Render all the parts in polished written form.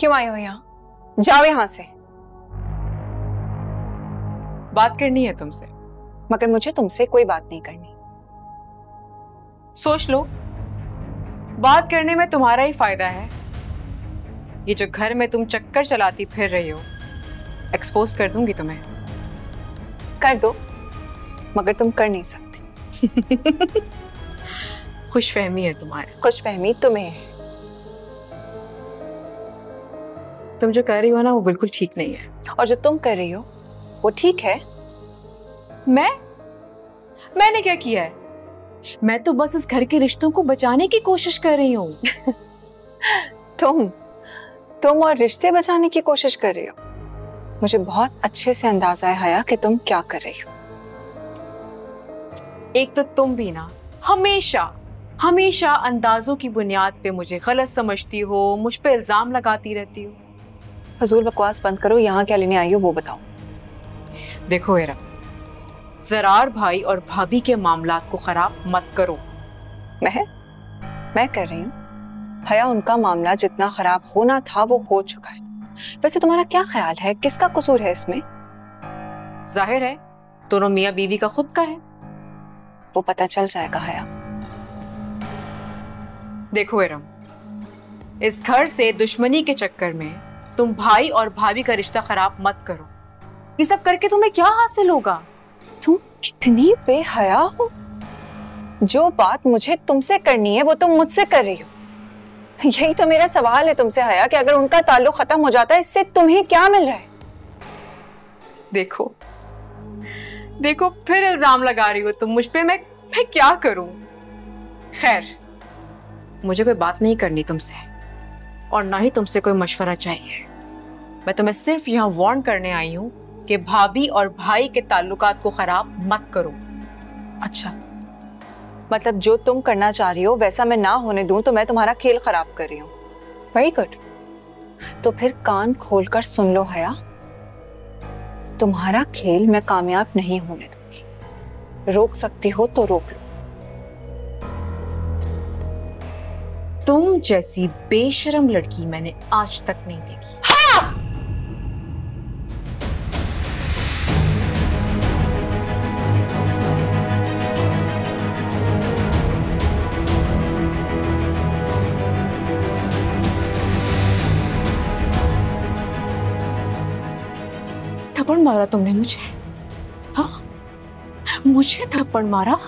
क्यों आई हो यहाँ? जाओ यहाँ से। बात करनी है तुमसे। मगर मुझे तुमसे कोई बात नहीं करनी। सोच लो, बात करने में तुम्हारा ही फायदा है। ये जो घर में तुम चक्कर चलाती फिर रही हो, एक्सपोज कर दूंगी तुम्हें। कर दो, मगर तुम कर नहीं सकती। खुशफहमी है तुम्हारी। खुशफहमी तुम्हें है। तुम जो कर रही हो ना, वो बिल्कुल ठीक नहीं है। और जो तुम कर रही हो वो ठीक है। मैंने क्या किया है? मैं तो बस इस घर के रिश्तों को बचाने की कोशिश कर रही हूँ। तुम और रिश्ते बचाने की कोशिश कर रही हो। मुझे बहुत अच्छे से अंदाजा है हया कि तुम क्या कर रही हो। एक तो तुम भी ना हमेशा अंदाजों की बुनियाद पे मुझे गलत समझती हो, मुझ पे इल्जाम लगाती रहती हो। फजूल बकवास बंद करो। यहाँ क्या लेने आई हो वो बताओ। देखो एरा, ज़रार भाई और भाभी के मामलात को खराब मत करो। मैं कर रही हूँ। हया, उनका मामला जितना खराब होना था वो हो चुका है। वैसे तुम्हारा क्या ख्याल है, किसका कसूर है इसमें? जाहिर है दोनों मियाँ बीवी का खुद का है। वो पता चल जाएगा हया। देखो एरम, इस घर से दुश्मनी के चक्कर में तुम भाई और भाभी का रिश्ता खराब मत करो। ये सब करके तुम्हें क्या हासिल होगा? तुम कितनी बेहया हो। जो बात मुझे तुमसे करनी है वो तुम मुझसे कर रही हो। यही तो मेरा सवाल है तुमसे हया कि अगर उनका ताल्लुक खत्म हो जाता है, इससे तुम्हें क्या मिल रहा है? देखो फिर इल्जाम लगा रही हो तुम मुझ पे। मैं क्या करूं? खैर, मुझे कोई बात नहीं करनी तुमसे, और ना ही तुमसे कोई मशवरा चाहिए। मैं तुम्हें सिर्फ यहाँ वार्न करने आई हूँ कि भाभी और भाई के ताल्लुकात को खराब मत करो। अच्छा, मतलब जो तुम करना चाह रही हो वैसा मैं ना होने दूं तो मैं तुम्हारा खेल खराब कर रही हूँ। Very good. तो फिर कान खोलकर सुन लो हया, तुम्हारा खेल मैं कामयाब नहीं होने दूंगी। रोक सकती हो तो रोक लो। तुम जैसी बेशरम लड़की मैंने आज तक नहीं देखी। हाँ! थप्पड़ मारा तुमने मुझे? हाँ, मुझे थप्पड़ मारा?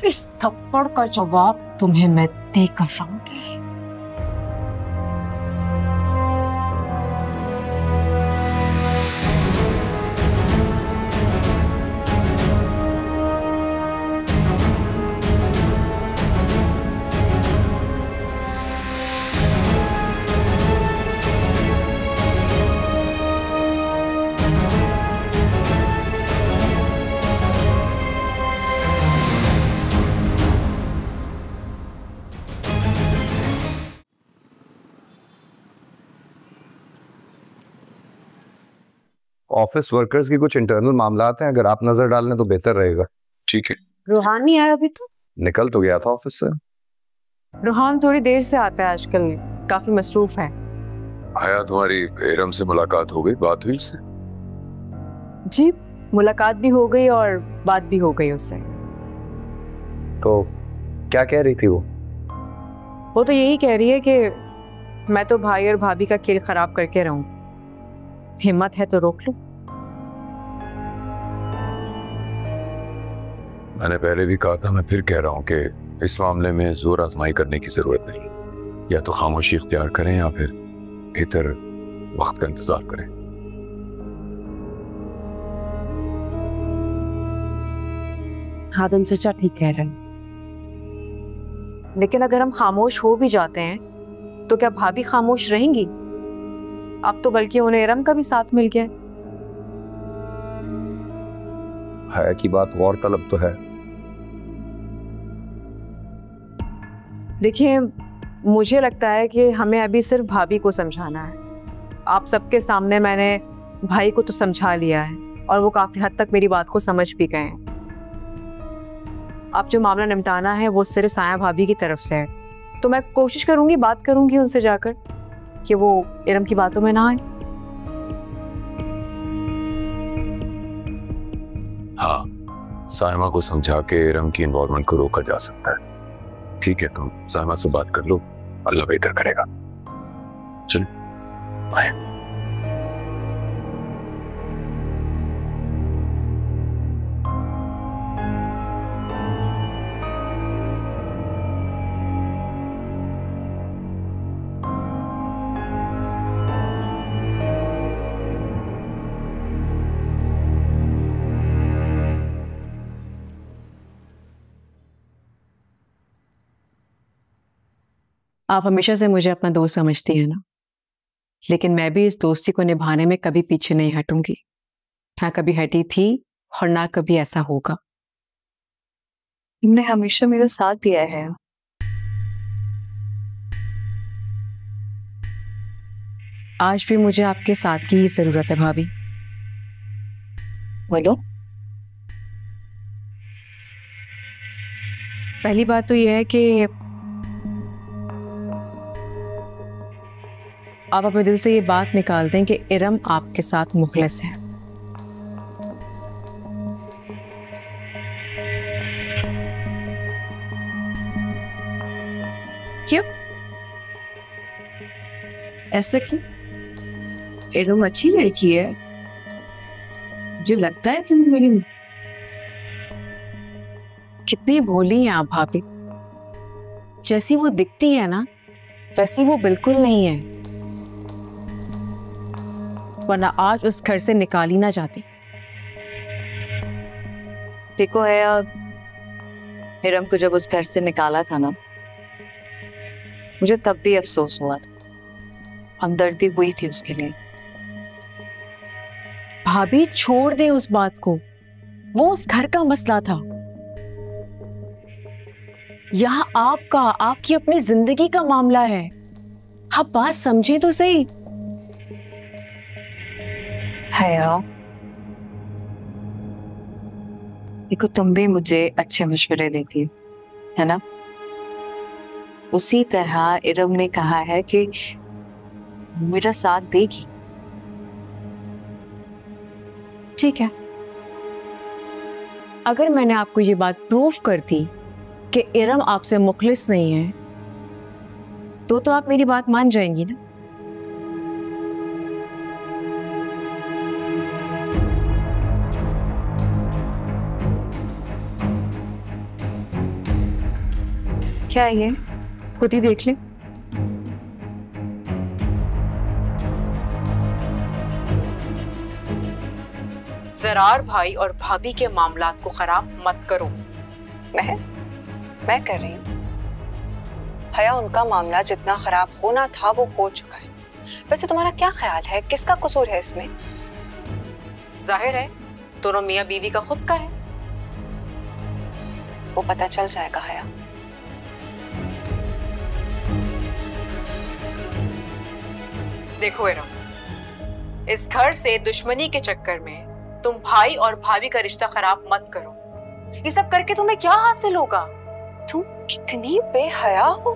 इस थप्पड़ का जवाब तुम्हें मैं देकर रहूंगी। ऑफिस वर्कर्स की कुछ इंटरनल मामलात हैं, अगर आप नजर डाल लें तो बेहतर रहेगा। ठीक है। रूहान नहीं आया अभी? तो निकल तो गया था ऑफिस से। रूहान थोड़ी देर से आता है आजकल, काफी मसरूफ है। आया तुम्हारी एरम से मुलाकात हो गई, बात हुई उससे? जी, मुलाकात भी हो गई और बात भी हो गई उससे। तो क्या कह रही थी वो तो यही कह रही है कि मैं तो भाई और भाभी का खेल खराब करके रहूं। हिम्मत है तो रोक लो। मैंने पहले भी कहा था, मैं फिर कह रहा हूँ कि इस मामले में जोर आजमाई करने की जरूरत नहीं। या तो खामोशी इख्तियार करें या फिर बेहतर वक्त का इंतजार करें। हाँ, तुम सच्चा ठीक कह रहे हैं। लेकिन अगर हम खामोश हो भी जाते हैं तो क्या भाभी खामोश रहेंगी? अब तो बल्कि उन्हें इरम का भी साथ मिल गया है की बात गौर तलब तो है। देखिए, मुझे लगता है कि हमें अभी सिर्फ भाभी को समझाना है। आप सबके सामने मैंने भाई को तो समझा लिया है और वो काफी हद तक मेरी बात को समझ भी गए हैं। अब जो मामला निपटाना है वो सिर्फ साया भाभी की तरफ से है। तो मैं कोशिश करूंगी, बात करूंगी उनसे जाकर कि वो इरम की बातों में ना आए। हाँ, साइमा को समझा के इरम की इन्वॉल्वमेंट को रोका जा सकता है। ठीक है, तुम साइमा से बात कर लो, अल्लाह बेहतर करेगा। चलो बाय। आप हमेशा से मुझे अपना दोस्त समझती हैं ना, लेकिन मैं भी इस दोस्ती को निभाने में कभी पीछे नहीं हटूंगी। ना कभी हटी थी और ना कभी ऐसा होगा। तुमने हमेशा मेरा साथ दिया है। आज भी मुझे आपके साथ की ही जरूरत है भाभी। बोलो। पहली बात तो यह है कि आप अपने दिल से ये बात निकाल दें कि इरम आपके साथ मुखलिस है। क्यों? ऐसा क्यों? इरम अच्छी लड़की है, मुझे लगता है कि मेरी। कितनी भोली हैं आप भाभी। जैसी वो दिखती है ना, वैसी वो बिल्कुल नहीं है, वरना आज उस घर से निकाल ही ना जाती। देखो है, हिरम को जब उस घर से निकाला था ना, मुझे तब भी अफसोस हुआ था, हमदर्दी हुई थी उसके लिए। भाभी छोड़ दे उस बात को, वो उस घर का मसला था। यहाँ आपका, आपकी अपनी जिंदगी का मामला है। आप बात समझे तो सही। है यार, देखो तुम भी मुझे अच्छे मशवरे देती है ना, उसी तरह इरम ने कहा है कि मेरा साथ देगी। ठीक है, अगर मैंने आपको ये बात प्रूफ कर दी कि इरम आपसे मुखलिस नहीं है, तो आप मेरी बात मान जाएंगी ना? क्या ये? खुद ही देख ले। जरार भाई और भाभी के मामलात को खराब मत करो। मैं कर रही हूँ। हया, उनका मामला जितना खराब होना था वो हो चुका है। वैसे तुम्हारा क्या ख्याल है, किसका कसूर है इसमें? जाहिर है दोनों मियां बीवी का खुद का है। वो पता चल जाएगा हया। देखो इरम, इस घर से दुश्मनी के चक्कर में तुम भाई और भाभी का रिश्ता खराब मत करो। ये सब करके तुम्हें क्या हासिल होगा? तुम कितनी बेहया हो।